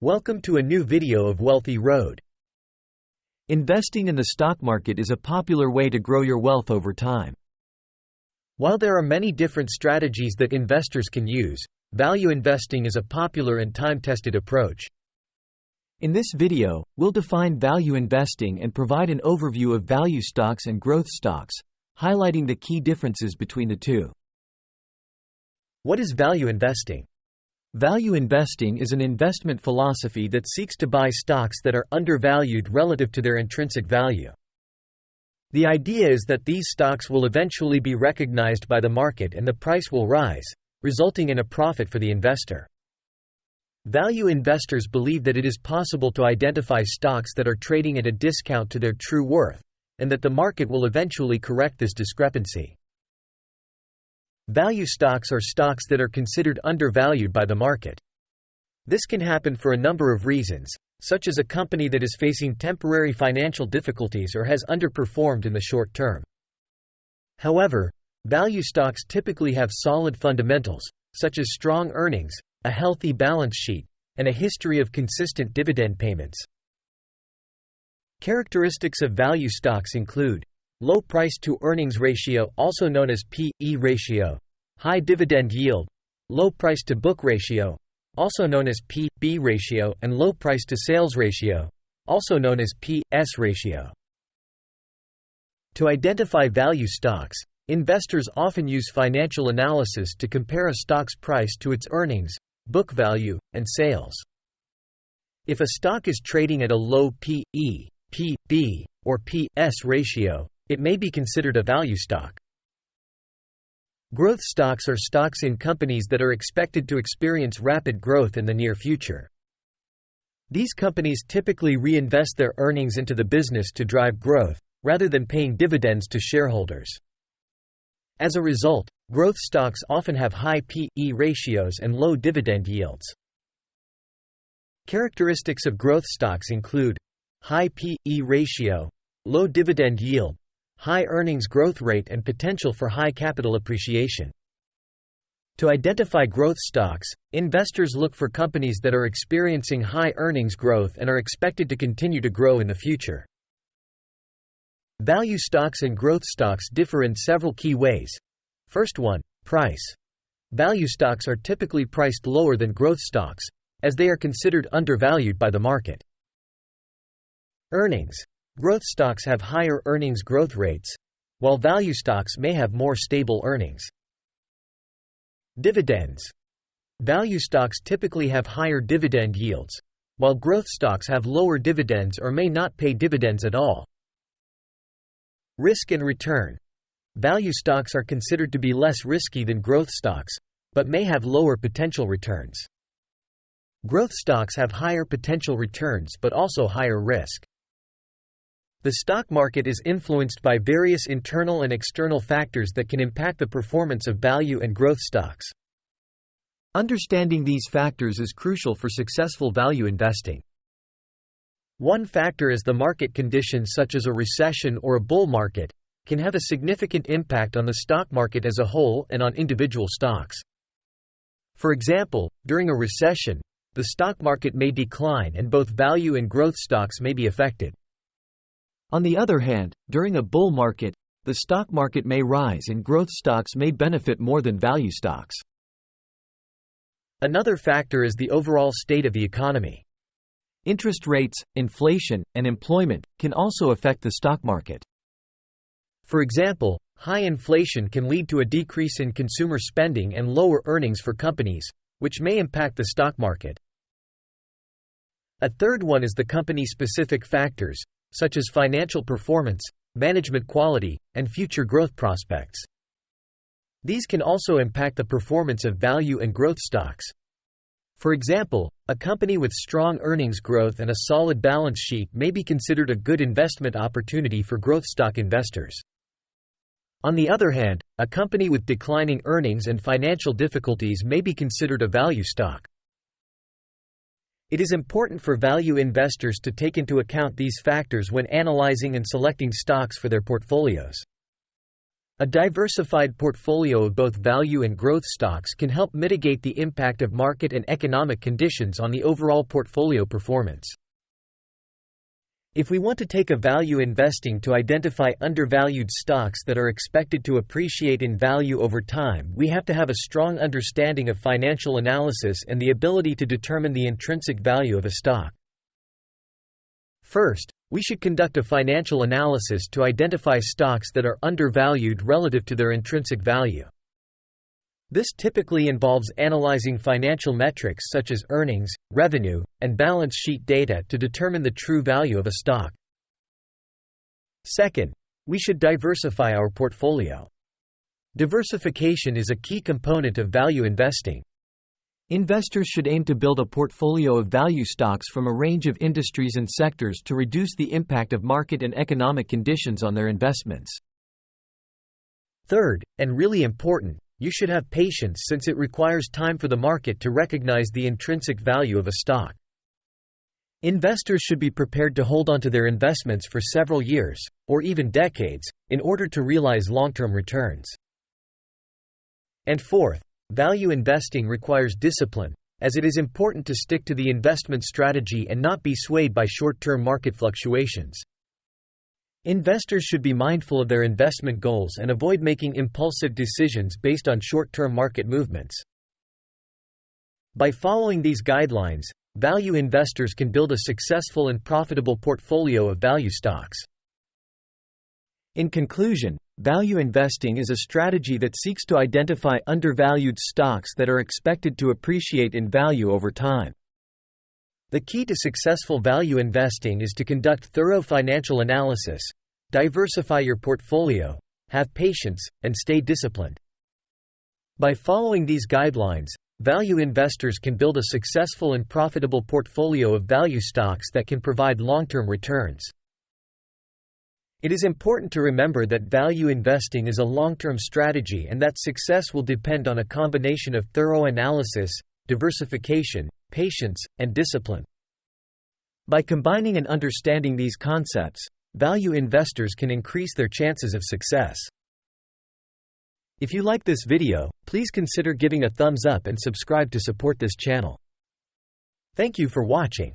Welcome to a new video of Wealthy Road. Investing in the stock market is a popular way to grow your wealth over time. While there are many different strategies that investors can use, value investing is a popular and time-tested approach. In this video, we'll define value investing and provide an overview of value stocks and growth stocks, highlighting the key differences between the two. What is value investing? Value investing is an investment philosophy that seeks to buy stocks that are undervalued relative to their intrinsic value. The idea is that these stocks will eventually be recognized by the market and the price will rise, resulting in a profit for the investor. Value investors believe that it is possible to identify stocks that are trading at a discount to their true worth, and that the market will eventually correct this discrepancy. Value stocks are stocks that are considered undervalued by the market. This can happen for a number of reasons, such as a company that is facing temporary financial difficulties or has underperformed in the short term. However, value stocks typically have solid fundamentals, such as strong earnings, a healthy balance sheet, and a history of consistent dividend payments. Characteristics of value stocks include low price-to-earnings ratio, also known as P/E ratio, high dividend yield, low price-to-book ratio, also known as P/B ratio, and low price-to-sales ratio, also known as P/S ratio. To identify value stocks, investors often use financial analysis to compare a stock's price to its earnings, book value, and sales. If a stock is trading at a low P/E, P/B, or P/S ratio, it may be considered a value stock. Growth stocks are stocks in companies that are expected to experience rapid growth in the near future. These companies typically reinvest their earnings into the business to drive growth, rather than paying dividends to shareholders. As a result, growth stocks often have high P/E ratios and low dividend yields. Characteristics of growth stocks include high P/E ratio, low dividend yield, high earnings growth rate, and potential for high capital appreciation. To identify growth stocks, investors look for companies that are experiencing high earnings growth and are expected to continue to grow in the future. Value stocks and growth stocks differ in several key ways. First one, price. Value stocks are typically priced lower than growth stocks, as they are considered undervalued by the market. Earnings. Growth stocks have higher earnings growth rates, while value stocks may have more stable earnings. Dividends. Value stocks typically have higher dividend yields, while growth stocks have lower dividends or may not pay dividends at all. Risk and return. Value stocks are considered to be less risky than growth stocks, but may have lower potential returns. Growth stocks have higher potential returns but also higher risk. The stock market is influenced by various internal and external factors that can impact the performance of value and growth stocks. Understanding these factors is crucial for successful value investing. One factor is the market conditions, such as a recession or a bull market, can have a significant impact on the stock market as a whole and on individual stocks. For example, during a recession, the stock market may decline and both value and growth stocks may be affected. On the other hand, during a bull market, the stock market may rise and growth stocks may benefit more than value stocks. Another factor is the overall state of the economy. Interest rates, inflation, and employment can also affect the stock market. For example, high inflation can lead to a decrease in consumer spending and lower earnings for companies, which may impact the stock market. A third one is the company-specific factors, such as financial performance, management quality, and future growth prospects. These can also impact the performance of value and growth stocks. For example, a company with strong earnings growth and a solid balance sheet may be considered a good investment opportunity for growth stock investors. On the other hand, a company with declining earnings and financial difficulties may be considered a value stock. It is important for value investors to take into account these factors when analyzing and selecting stocks for their portfolios. A diversified portfolio of both value and growth stocks can help mitigate the impact of market and economic conditions on the overall portfolio performance. If we want to take a value investing to identify undervalued stocks that are expected to appreciate in value over time, we have to have a strong understanding of financial analysis and the ability to determine the intrinsic value of a stock. First, we should conduct a financial analysis to identify stocks that are undervalued relative to their intrinsic value. This typically involves analyzing financial metrics such as earnings, revenue, and balance sheet data to determine the true value of a stock. Second, we should diversify our portfolio. Diversification is a key component of value investing. Investors should aim to build a portfolio of value stocks from a range of industries and sectors to reduce the impact of market and economic conditions on their investments. Third, and really important, you should have patience since it requires time for the market to recognize the intrinsic value of a stock. Investors should be prepared to hold onto their investments for several years, or even decades, in order to realize long-term returns. And fourth, value investing requires discipline, as it is important to stick to the investment strategy and not be swayed by short-term market fluctuations. Investors should be mindful of their investment goals and avoid making impulsive decisions based on short-term market movements. By following these guidelines, value investors can build a successful and profitable portfolio of value stocks. In conclusion, value investing is a strategy that seeks to identify undervalued stocks that are expected to appreciate in value over time. The key to successful value investing is to conduct thorough financial analysis, diversify your portfolio, have patience, and stay disciplined. By following these guidelines, value investors can build a successful and profitable portfolio of value stocks that can provide long-term returns. It is important to remember that value investing is a long-term strategy and that success will depend on a combination of thorough analysis, diversification, patience, and discipline. By combining and understanding these concepts, value investors can increase their chances of success. If you like this video, please consider giving a thumbs up and subscribe to support this channel. Thank you for watching.